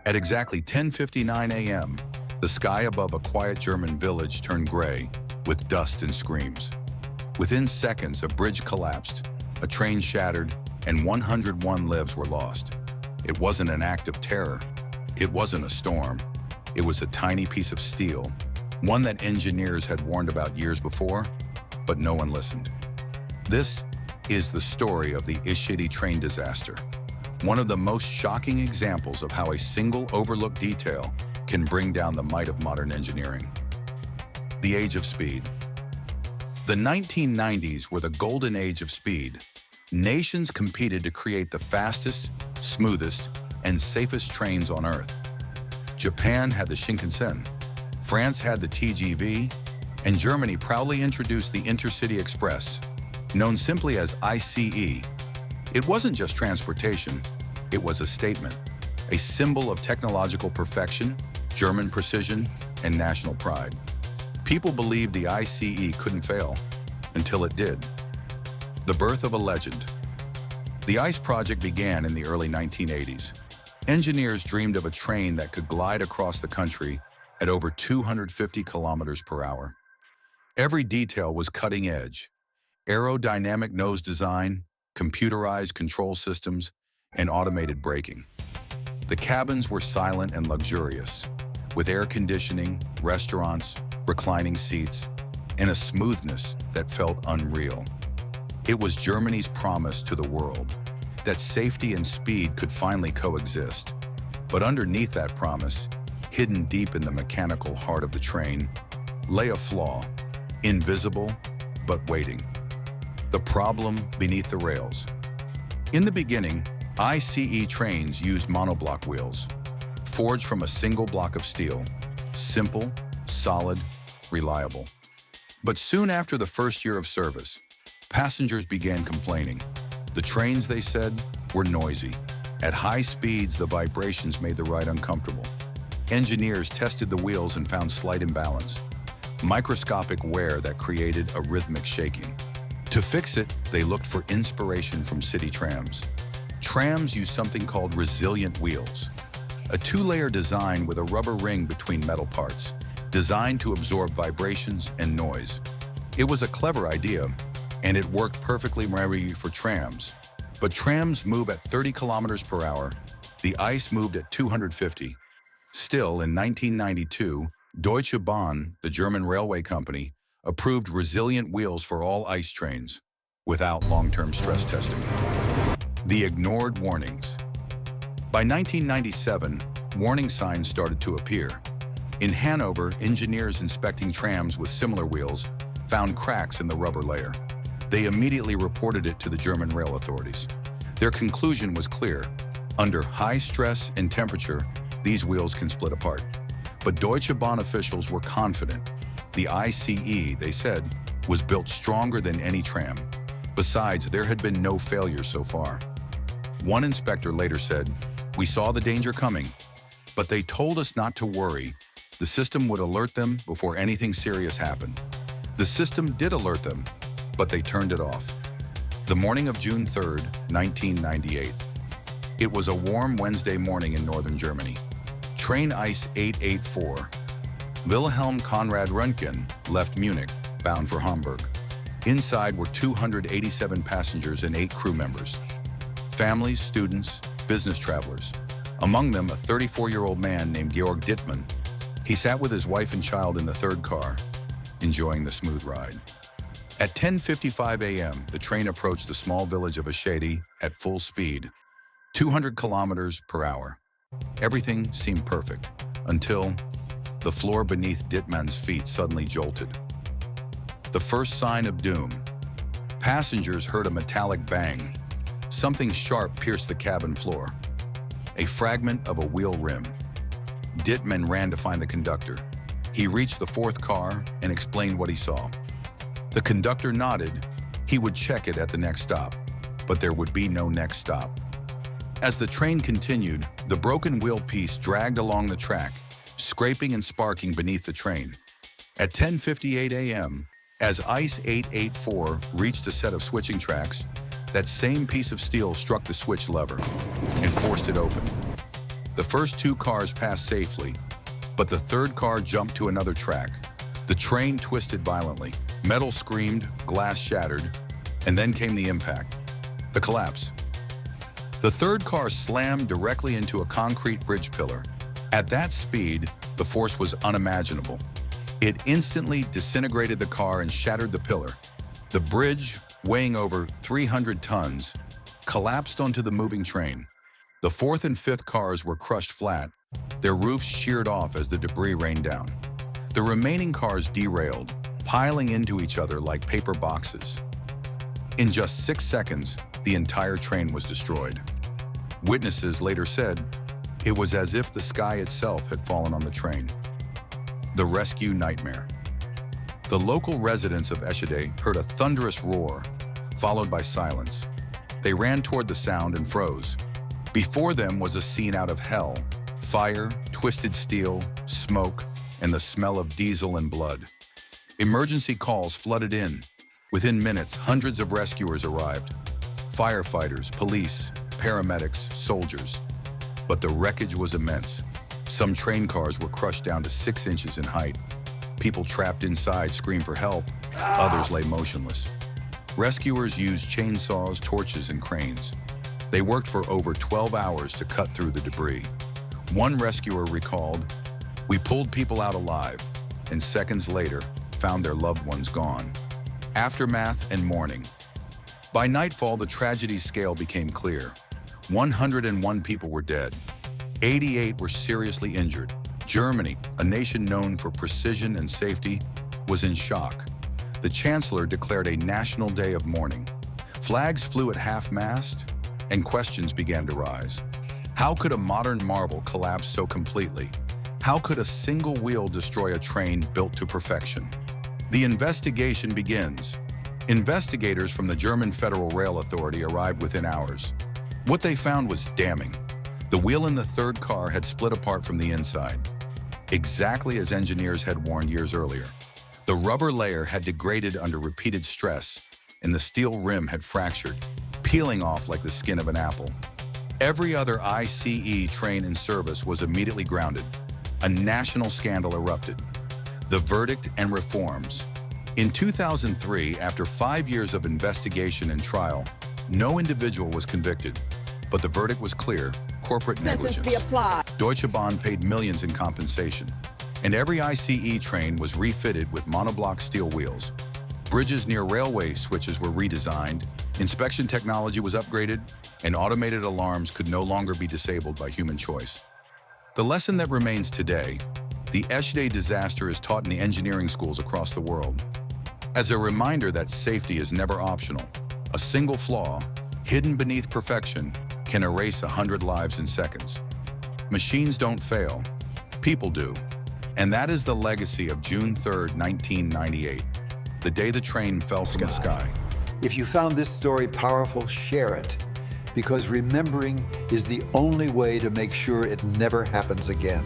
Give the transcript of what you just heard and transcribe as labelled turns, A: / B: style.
A: At exactly 10:59 a.m., the sky above a quiet German village turned gray with dust and screams. Within seconds, a bridge collapsed, a train shattered, and 101 lives were lost. It wasn't an act of terror. It wasn't a storm. It was a tiny piece of steel, one that engineers had warned about years before, but no one listened. This is the story of the Ishidi train disaster, one of the most shocking examples of how a single overlooked detail can bring down the might of modern engineering. The age of speed. The 1990s were the golden age of speed. Nations competed to create the fastest, smoothest, and safest trains on Earth. Japan had the Shinkansen, France had the TGV, and Germany proudly introduced the Intercity Express, known simply as ICE. It wasn't just transportation, it was a statement, a symbol of technological perfection, German precision, and national pride. People believed the ICE couldn't fail, until it did. The birth of a legend. The ICE project began in the early 1980s. Engineers dreamed of a train that could glide across the country at over 250 kilometers per hour. Every detail was cutting edge. Aerodynamic nose design, computerized control systems, and automated braking. The cabins were silent and luxurious, with air conditioning, restaurants, reclining seats, and a smoothness that felt unreal. It was Germany's promise to the world that safety and speed could finally coexist. But underneath that promise, hidden deep in the mechanical heart of the train, lay a flaw, invisible but waiting. The problem beneath the rails. In the beginning, ICE trains used monoblock wheels, forged from a single block of steel, simple, solid, reliable. But soon after the first year of service, passengers began complaining. The trains, they said, were noisy. At high speeds, the vibrations made the ride uncomfortable. Engineers tested the wheels and found slight imbalance, microscopic wear that created a rhythmic shaking. To fix it, they looked for inspiration from city trams. Trams use something called resilient wheels, a two-layer design with a rubber ring between metal parts, designed to absorb vibrations and noise. It was a clever idea, and it worked perfectly for trams. But trams move at 30 kilometers per hour. The ICE moved at 250. Still, in 1992, Deutsche Bahn, the German railway company, approved resilient wheels for all ICE trains, without long-term stress testing. The ignored warnings. By 1997, warning signs started to appear. In Hanover, engineers inspecting trams with similar wheels found cracks in the rubber layer. They immediately reported it to the German rail authorities. Their conclusion was clear. Under high stress and temperature, these wheels can split apart. But Deutsche Bahn officials were confident. The ICE, they said, was built stronger than any tram. Besides, there had been no failures so far. One inspector later said, "We saw the danger coming, but they told us not to worry. The system would alert them before anything serious happened." The system did alert them, but they turned it off. The morning of June 3rd, 1998. It was a warm Wednesday morning in northern Germany. Train ICE 884. Wilhelm Conrad Röntgen left Munich, bound for Hamburg. Inside were 287 passengers and 8 crew members. Families, students, business travelers. Among them, a 34-year-old man named Georg Dittmann. He sat with his wife and child in the third car, enjoying the smooth ride. At 10:55 a.m., the train approached the small village of Ishidi at full speed, 200 kilometers per hour. Everything seemed perfect, until the floor beneath Dittmann's feet suddenly jolted. The first sign of doom. Passengers heard a metallic bang. Something sharp pierced the cabin floor. A fragment of a wheel rim. Dittmann ran to find the conductor. He reached the fourth car and explained what he saw. The conductor nodded. He would check it at the next stop, but there would be no next stop. As the train continued, the broken wheel piece dragged along the track, scraping and sparking beneath the train. At 10:58 a.m., as ICE 884 reached a set of switching tracks, that same piece of steel struck the switch lever and forced it open. The first two cars passed safely, but the third car jumped to another track. The train twisted violently. Metal screamed, glass shattered, and then came the impact. The collapse. The third car slammed directly into a concrete bridge pillar. At that speed, the force was unimaginable. It instantly disintegrated the car and shattered the pillar. The bridge, weighing over 300 tons, collapsed onto the moving train. The fourth and fifth cars were crushed flat, their roofs sheared off as the debris rained down. The remaining cars derailed, piling into each other like paper boxes. In just 6 seconds, the entire train was destroyed. Witnesses later said it was as if the sky itself had fallen on the train. The rescue nightmare. The local residents of Eshide heard a thunderous roar, followed by silence. They ran toward the sound and froze. Before them was a scene out of hell: fire, twisted steel, smoke, and the smell of diesel and blood. Emergency calls flooded in. Within minutes, hundreds of rescuers arrived. Firefighters, police, paramedics, soldiers. But the wreckage was immense. Some train cars were crushed down to 6 inches in height. People trapped inside screamed for help. Others lay motionless. Rescuers used chainsaws, torches, and cranes. They worked for over 12 hours to cut through the debris. One rescuer recalled, "We pulled people out alive, and seconds later, found their loved ones gone." Aftermath and mourning. By nightfall, the tragedy's scale became clear. 101 people were dead. 88 were seriously injured. Germany, a nation known for precision and safety, was in shock. The chancellor declared a national day of mourning. Flags flew at half-mast, and questions began to rise. How could a modern marvel collapse so completely? How could a single wheel destroy a train built to perfection? The investigation begins. Investigators from the German Federal Rail Authority arrived within hours. What they found was damning. The wheel in the third car had split apart from the inside, exactly as engineers had warned years earlier. The rubber layer had degraded under repeated stress, and the steel rim had fractured, peeling off like the skin of an apple. Every other ICE train in service was immediately grounded. A national scandal erupted. The verdict and reforms. In 2003, after 5 years of investigation and trial, no individual was convicted, but the verdict was clear: corporate negligence. Deutsche Bahn paid millions in compensation, and every ICE train was refitted with monoblock steel wheels. Bridges near railway switches were redesigned, inspection technology was upgraded, and automated alarms could no longer be disabled by human choice. The lesson that remains today: the Eshide disaster is taught in the engineering schools across the world as a reminder that safety is never optional. A single flaw, hidden beneath perfection, can erase 100 lives in seconds. Machines don't fail, people do. And that is the legacy of June 3rd, 1998, the day the train fell from the sky.
B: If you found this story powerful, share it, because remembering is the only way to make sure it never happens again.